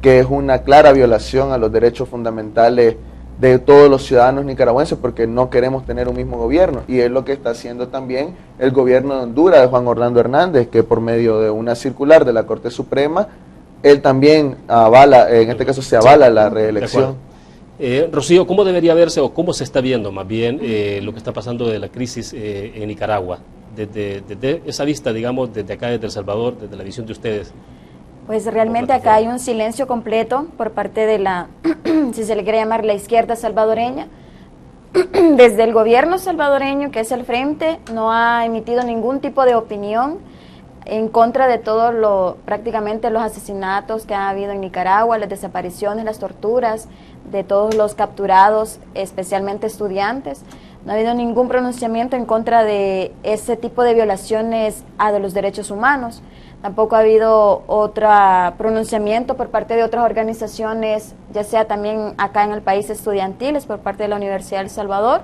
[SPEAKER 2] que es una clara violación a los derechos fundamentales de todos los ciudadanos nicaragüenses, porque no queremos tener un mismo gobierno, y es lo que está haciendo también el gobierno de Honduras de Juan Orlando Hernández, que por medio de una circular de la Corte Suprema, él también avala, en este caso se avala la reelección.
[SPEAKER 1] Rocío, ¿cómo debería verse o cómo se está viendo más bien lo que está pasando de la crisis en Nicaragua? Desde esa vista, digamos, desde acá, desde El Salvador, desde la visión de ustedes.
[SPEAKER 3] Pues realmente acá hay un silencio completo por parte de la, si se le quiere llamar, la izquierda salvadoreña. Desde el gobierno salvadoreño, que es el Frente, no ha emitido ningún tipo de opinión en contra de prácticamente los asesinatos que ha habido en Nicaragua, las desapariciones, las torturas de todos los capturados, especialmente estudiantes. No ha habido ningún pronunciamiento en contra de ese tipo de violaciones a los derechos humanos. Tampoco ha habido otro pronunciamiento por parte de otras organizaciones, ya sea también acá en el país estudiantiles, por parte de la Universidad de El Salvador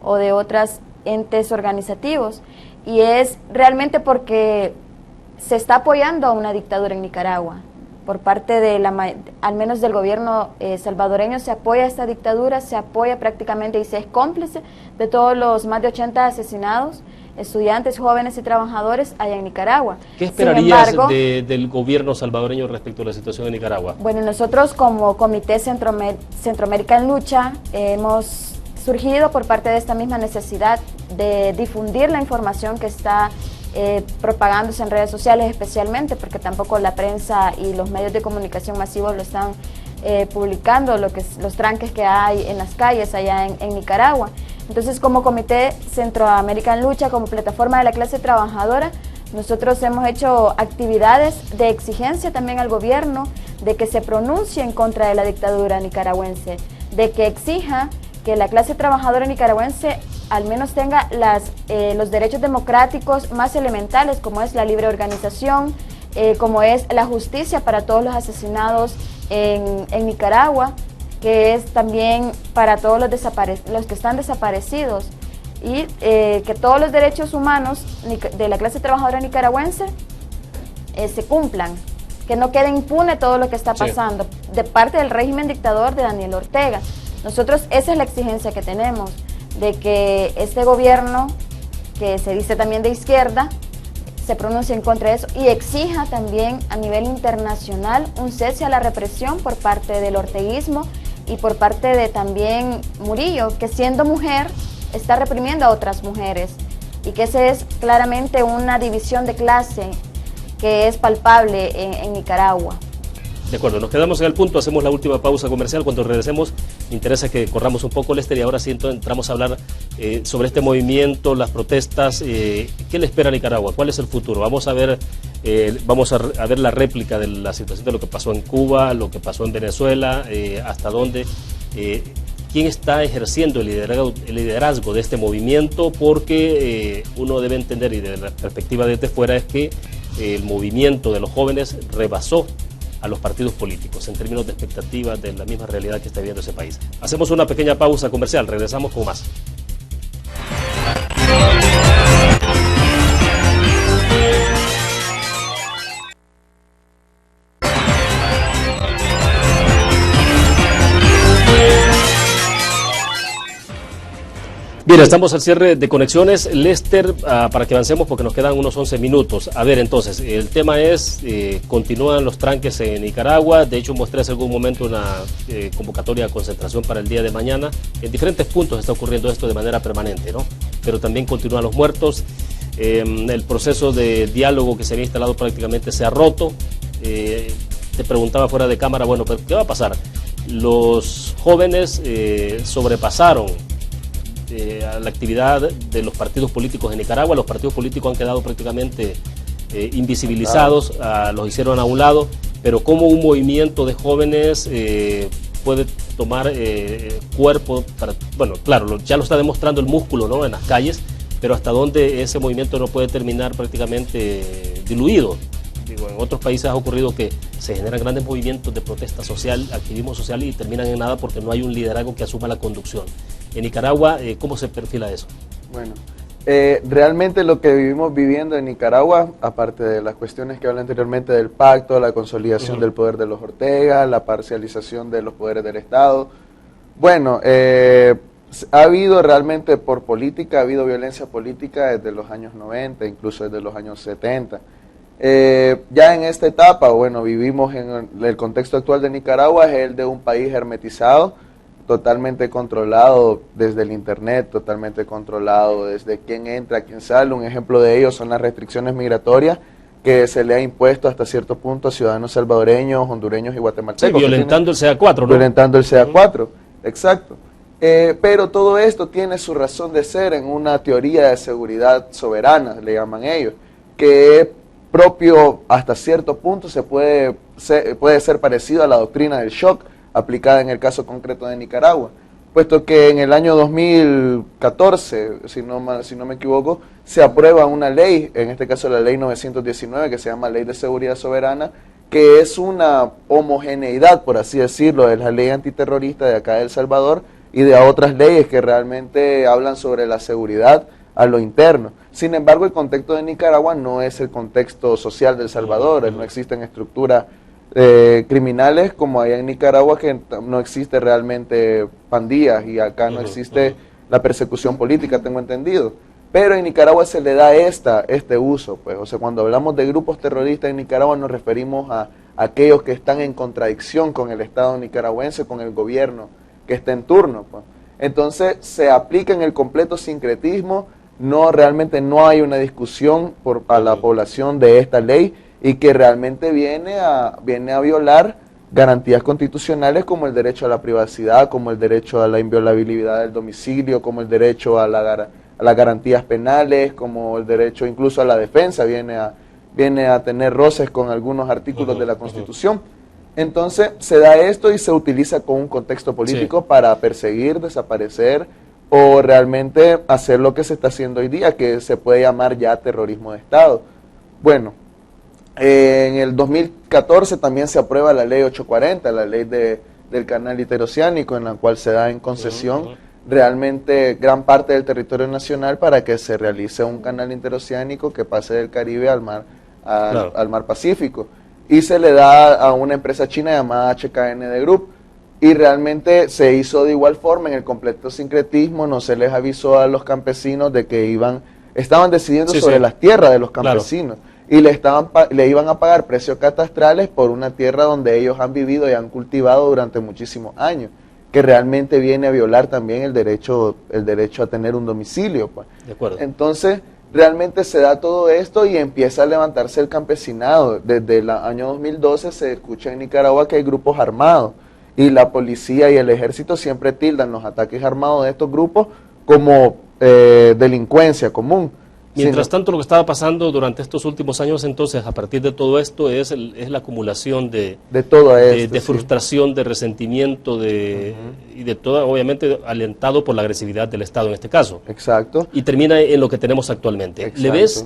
[SPEAKER 3] o de otros entes organizativos. Y es realmente porque se está apoyando a una dictadura en Nicaragua. Por parte al menos del gobierno salvadoreño se apoya a esta dictadura, se apoya prácticamente y se es cómplice de todos los más de 80 asesinados, estudiantes, jóvenes y trabajadores allá en Nicaragua.
[SPEAKER 1] ¿Qué esperarías del gobierno salvadoreño respecto a la situación en Nicaragua?
[SPEAKER 3] Bueno, nosotros como Comité Centroamérica en Lucha hemos surgido por parte de esta misma necesidad de difundir la información que está propagándose en redes sociales especialmente, porque tampoco la prensa y los medios de comunicación masivos lo están publicando, los tranques que hay en las calles allá en Nicaragua. Entonces, como Comité Centroamérica en Lucha, como plataforma de la clase trabajadora, nosotros hemos hecho actividades de exigencia también al gobierno, de que se pronuncie en contra de la dictadura nicaragüense, de que exija que la clase trabajadora nicaragüense al menos tenga los derechos democráticos más elementales, como es la libre organización, como es la justicia para todos los asesinados en Nicaragua, que es también para todos los que están desaparecidos, y que todos los derechos humanos de la clase trabajadora nicaragüense se cumplan, que no quede impune todo lo que está pasando de parte del régimen dictador de Daniel Ortega. Nosotros esa es la exigencia que tenemos, de que este gobierno, que se dice también de izquierda, se pronuncie en contra de eso y exija también a nivel internacional un cese a la represión por parte del orteguismo y por parte de también Murillo, que siendo mujer está reprimiendo a otras mujeres, y que esa es claramente una división de clase que es palpable en Nicaragua.
[SPEAKER 1] De acuerdo, nos quedamos en el punto, hacemos la última pausa comercial. Cuando regresemos, me interesa que corramos un poco, Lester, y ahora sí entramos a hablar sobre este movimiento, las protestas. ¿Qué le espera a Nicaragua? ¿Cuál es el futuro? Vamos a ver la réplica de la situación de lo que pasó en Cuba, lo que pasó en Venezuela, hasta dónde, quién está ejerciendo el liderazgo de este movimiento, porque uno debe entender, y desde la perspectiva desde fuera, es que el movimiento de los jóvenes rebasó a los partidos políticos en términos de expectativas de la misma realidad que está viviendo ese país. Hacemos una pequeña pausa comercial, regresamos con más. Bien, estamos al cierre de conexiones. Lester, para que avancemos porque nos quedan unos 11 minutos. A ver, entonces, el tema es, continúan los tranques en Nicaragua. De hecho, mostré hace algún momento una convocatoria de concentración para el día de mañana. En diferentes puntos está ocurriendo esto de manera permanente, ¿no? Pero también continúan los muertos. El proceso de diálogo que se había instalado prácticamente se ha roto. Te preguntaba fuera de cámara, bueno, pero ¿qué va a pasar? Los jóvenes sobrepasaron a la actividad de los partidos políticos en Nicaragua. Los partidos políticos han quedado prácticamente invisibilizados, los hicieron a un lado, pero cómo un movimiento de jóvenes puede tomar cuerpo para, bueno, claro, ya lo está demostrando el músculo, ¿no?, en las calles, pero hasta dónde ese movimiento no puede terminar prácticamente diluido. Digo, en otros países ha ocurrido que se generan grandes movimientos de protesta social, activismo social, y terminan en nada porque no hay un liderazgo que asuma la conducción. En Nicaragua, ¿cómo se perfila eso?
[SPEAKER 2] Bueno, realmente lo que vivimos viviendo en Nicaragua, aparte de las cuestiones que hablé anteriormente del pacto, la consolidación del poder de los Ortega, la parcialización de los poderes del Estado, bueno, ha habido realmente por política, ha habido violencia política desde los años 90, incluso desde los años 70. Ya en esta etapa, bueno, vivimos en el contexto actual de Nicaragua, es el de un país hermetizado, totalmente controlado desde el internet, totalmente controlado desde quién entra, quién sale. Un ejemplo de ello son las restricciones migratorias que se le ha impuesto hasta cierto punto a ciudadanos salvadoreños, hondureños y guatemaltecos.
[SPEAKER 1] Sí, violentando el CA4, ¿no?
[SPEAKER 2] Violentando el CA4, exacto. Pero todo esto tiene su razón de ser en una teoría de seguridad soberana, le llaman ellos, que propio hasta cierto punto puede ser parecido a la doctrina del shock aplicada en el caso concreto de Nicaragua, puesto que en el año 2014, si no me equivoco, se aprueba una ley, en este caso la ley 919, que se llama Ley de Seguridad Soberana, que es una homogeneidad, por así decirlo, de la ley antiterrorista de acá de El Salvador y de otras leyes que realmente hablan sobre la seguridad a lo interno. Sin embargo, el contexto de Nicaragua no es el contexto social de El Salvador, no existen estructuras criminales como allá en Nicaragua, que no existe realmente pandillas, y acá no existe la persecución política, tengo entendido. Pero en Nicaragua se le da este uso, pues. O sea, cuando hablamos de grupos terroristas en Nicaragua nos referimos a aquellos que están en contradicción con el Estado nicaragüense, con el gobierno que está en turno, pues. Entonces se aplica en el completo sincretismo realmente no hay una discusión a la población de esta ley y que realmente viene a violar garantías constitucionales como el derecho a la privacidad, como el derecho a la inviolabilidad del domicilio, como el derecho a las garantías penales, como el derecho incluso a la defensa, viene a tener roces con algunos artículos de la Constitución. Entonces se da esto y se utiliza con un contexto político para perseguir, desaparecer o realmente hacer lo que se está haciendo hoy día, que se puede llamar ya terrorismo de Estado. Bueno, en el 2014 también se aprueba la ley 840, la ley del canal interoceánico, en la cual se da en concesión realmente gran parte del territorio nacional para que se realice un canal interoceánico que pase del Caribe al mar Pacífico. Y se le da a una empresa china llamada HKND Group. Y realmente se hizo de igual forma en el completo sincretismo, no se les avisó a los campesinos de que estaban decidiendo sobre las tierras de los campesinos. Y le iban a pagar precios catastrales por una tierra donde ellos han vivido y han cultivado durante muchísimos años, que realmente viene a violar también el derecho a tener un domicilio. Pues.
[SPEAKER 1] De acuerdo.
[SPEAKER 2] Entonces, realmente se da todo esto y empieza a levantarse el campesinado. Desde el año 2012 se escucha en Nicaragua que hay grupos armados y la policía y el ejército siempre tildan los ataques armados de estos grupos como delincuencia común.
[SPEAKER 1] Mientras tanto, lo que estaba pasando durante estos últimos años, entonces, a partir de todo esto, es la acumulación de frustración, de resentimiento, y de todo, obviamente, alentado por la agresividad del Estado en este caso.
[SPEAKER 2] Exacto.
[SPEAKER 1] Y termina en lo que tenemos actualmente.
[SPEAKER 2] Exacto.
[SPEAKER 1] ¿Le ves?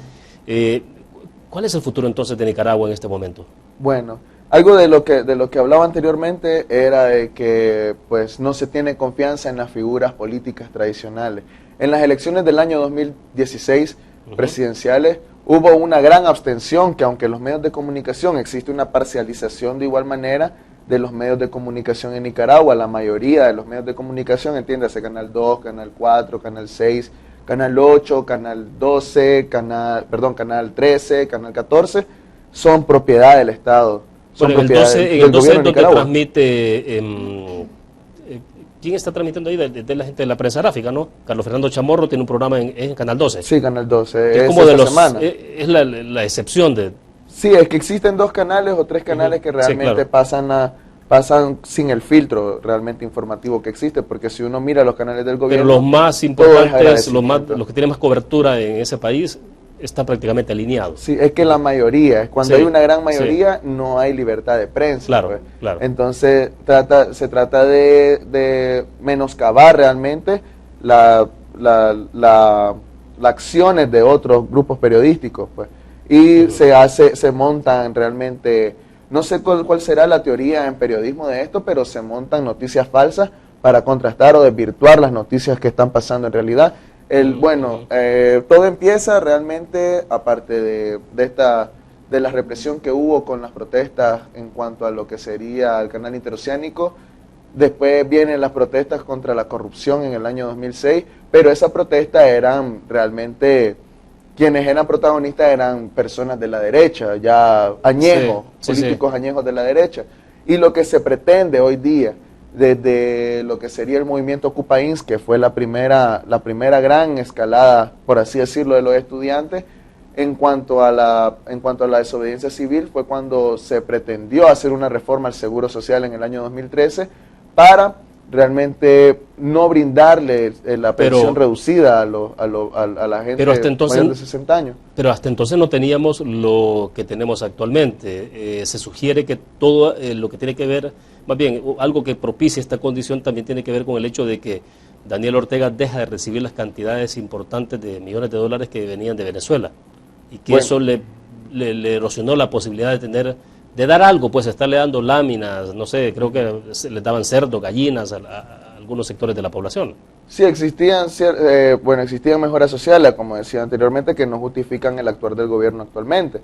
[SPEAKER 1] ¿Cuál es el futuro entonces de Nicaragua en este momento?
[SPEAKER 2] Bueno, algo de lo que hablaba anteriormente era de que pues no se tiene confianza en las figuras políticas tradicionales. En las elecciones del año 2016 presidenciales, hubo una gran abstención, que aunque los medios de comunicación existe una parcialización de igual manera de los medios de comunicación en Nicaragua, la mayoría de los medios de comunicación, entiéndase, Canal 2, Canal 4, Canal 6, Canal 8, Canal 12, Canal 13, Canal 14, son propiedad del Estado.
[SPEAKER 1] Bueno, en el 12 es donde transmite... ¿Quién está transmitiendo ahí? De la gente de la prensa gráfica, ¿no? Carlos Fernando Chamorro tiene un programa en Canal 12.
[SPEAKER 2] Sí, Canal 12.
[SPEAKER 1] Es como de los... Es la excepción de...
[SPEAKER 2] Sí, es que existen 2 canales o 3 canales que realmente pasan sin el filtro realmente informativo que existe, porque si uno mira los canales del gobierno...
[SPEAKER 1] Pero los más importantes, los que tienen más cobertura en ese país, están prácticamente alineados.
[SPEAKER 2] Sí, es que la mayoría, cuando hay una gran mayoría, no hay libertad de prensa.
[SPEAKER 1] Claro,
[SPEAKER 2] pues.
[SPEAKER 1] claro.
[SPEAKER 2] Entonces, se trata de menoscabar realmente las acciones de otros grupos periodísticos, pues. Y se montan realmente, no sé cuál será la teoría en periodismo de esto, pero se montan noticias falsas para contrastar o desvirtuar las noticias que están pasando en realidad. Todo empieza realmente, aparte de la represión que hubo con las protestas en cuanto a lo que sería el canal interoceánico. Después vienen las protestas contra la corrupción en el año 2006, pero esas protestas eran realmente, quienes eran protagonistas eran personas de la derecha, ya añejos, políticos añejos de la derecha. Y lo que se pretende hoy día, desde lo que sería el movimiento Ocupains, que fue la primera gran escalada, por así decirlo, de los estudiantes, en cuanto a la desobediencia civil, fue cuando se pretendió hacer una reforma al Seguro Social en el año 2013 para realmente no brindarle la pensión reducida a la gente mayor de 60 años.
[SPEAKER 1] Pero hasta entonces no teníamos lo que tenemos actualmente. Se sugiere que todo lo que tiene que ver, más bien, algo que propicia esta condición también tiene que ver con el hecho de que Daniel Ortega deja de recibir las cantidades importantes de millones de dólares que venían de Venezuela. Y que eso le erosionó la posibilidad de dar algo, pues estarle dando láminas, no sé, creo que le daban cerdo, gallinas a algunos sectores de la población.
[SPEAKER 2] Sí, existían mejoras sociales, como decía anteriormente, que no justifican el actuar del gobierno actualmente.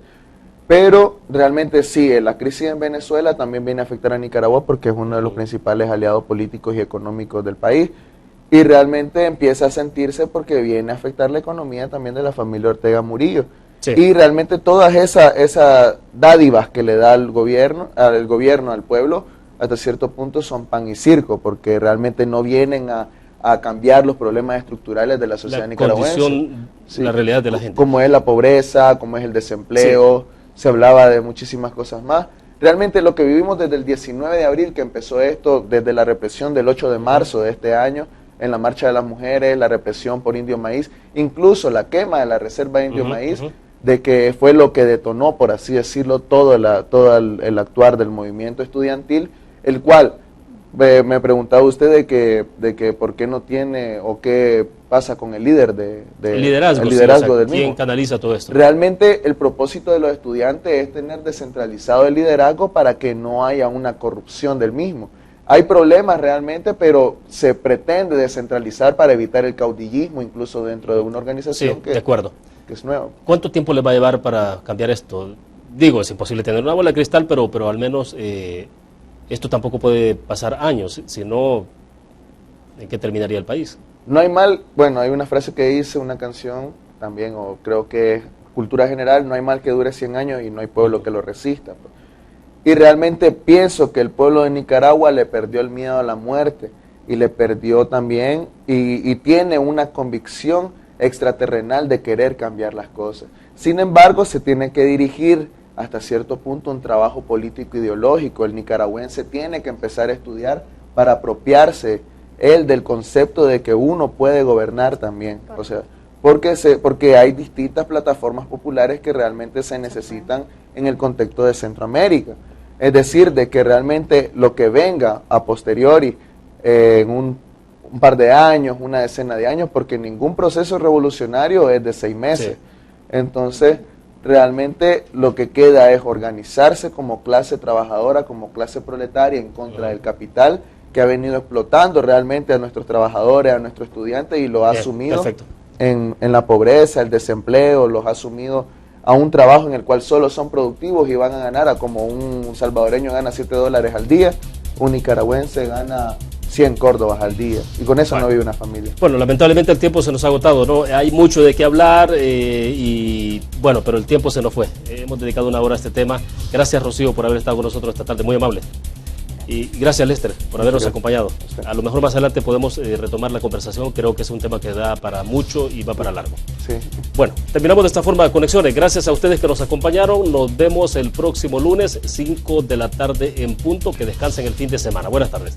[SPEAKER 2] Pero realmente sí, la crisis en Venezuela también viene a afectar a Nicaragua porque es uno de los principales aliados políticos y económicos del país. Y realmente empieza a sentirse porque viene a afectar la economía también de la familia Ortega Murillo. Sí. Y realmente todas esas dádivas que le da el gobierno al pueblo, hasta cierto punto son pan y circo, porque realmente no vienen a a cambiar los problemas estructurales de la sociedad nicaragüense.
[SPEAKER 1] Sí, la realidad de la gente.
[SPEAKER 2] Como es la pobreza, como es el desempleo, sí. Se hablaba de muchísimas cosas más. Realmente lo que vivimos desde el 19 de abril, que empezó esto, desde la represión del 8 de marzo de este año, en la marcha de las mujeres, la represión por Indio Maíz, incluso la quema de la reserva de Indio Maíz, de que fue lo que detonó, por así decirlo, todo el actuar del movimiento estudiantil, el cual me preguntaba usted de que por qué no tiene o qué pasa con el líder el liderazgo del mismo.
[SPEAKER 1] ¿Quién canaliza todo esto?
[SPEAKER 2] Realmente el propósito de los estudiantes es tener descentralizado el liderazgo para que no haya una corrupción del mismo. Hay problemas realmente, pero se pretende descentralizar para evitar el caudillismo, incluso dentro de una organización
[SPEAKER 1] de acuerdo.
[SPEAKER 2] Que es nueva.
[SPEAKER 1] ¿Cuánto tiempo le va a llevar para cambiar esto? Digo, es imposible tener una bola de cristal, pero al menos esto tampoco puede pasar años, sino ¿en qué terminaría el país?
[SPEAKER 2] No hay mal, bueno, hay una frase que dice una canción también, o creo que es cultura general, no hay mal que dure 100 años y no hay pueblo que lo resista. Y realmente pienso que el pueblo de Nicaragua le perdió el miedo a la muerte y le perdió también, y tiene una convicción extraterrenal de querer cambiar las cosas. Sin embargo, se tiene que dirigir hasta cierto punto un trabajo político ideológico. El nicaragüense tiene que empezar a estudiar para apropiarse él del concepto de que uno puede gobernar también. O sea, porque hay distintas plataformas populares que realmente se necesitan en el contexto de Centroamérica. Es decir, de que realmente lo que venga a posteriori, en un par de años, una decena de años, porque ningún proceso revolucionario es de 6 meses. Sí. Entonces, realmente lo que queda es organizarse como clase trabajadora, como clase proletaria en contra del capital que ha venido explotando realmente a nuestros trabajadores, a nuestros estudiantes, y lo ha asumido en la pobreza, el desempleo, los ha asumido a un trabajo en el cual solo son productivos y van a ganar, a como un salvadoreño gana $7 al día, un nicaragüense gana 100 córdobas al día, y con eso no vive una familia.
[SPEAKER 1] Bueno, lamentablemente el tiempo se nos ha agotado, ¿no? Hay mucho de qué hablar, y bueno, pero el tiempo se nos fue. Hemos dedicado una hora a este tema. Gracias, Rocío, por haber estado con nosotros esta tarde, muy amable. Y gracias, Lester, por habernos acompañado. A lo mejor más adelante podemos retomar la conversación. Creo que es un tema que da para mucho y va para largo.
[SPEAKER 2] Sí.
[SPEAKER 1] Bueno, terminamos de esta forma de conexiones. Gracias a ustedes que nos acompañaron. Nos vemos el próximo lunes, 5 de la tarde en punto. Que descansen el fin de semana. Buenas tardes.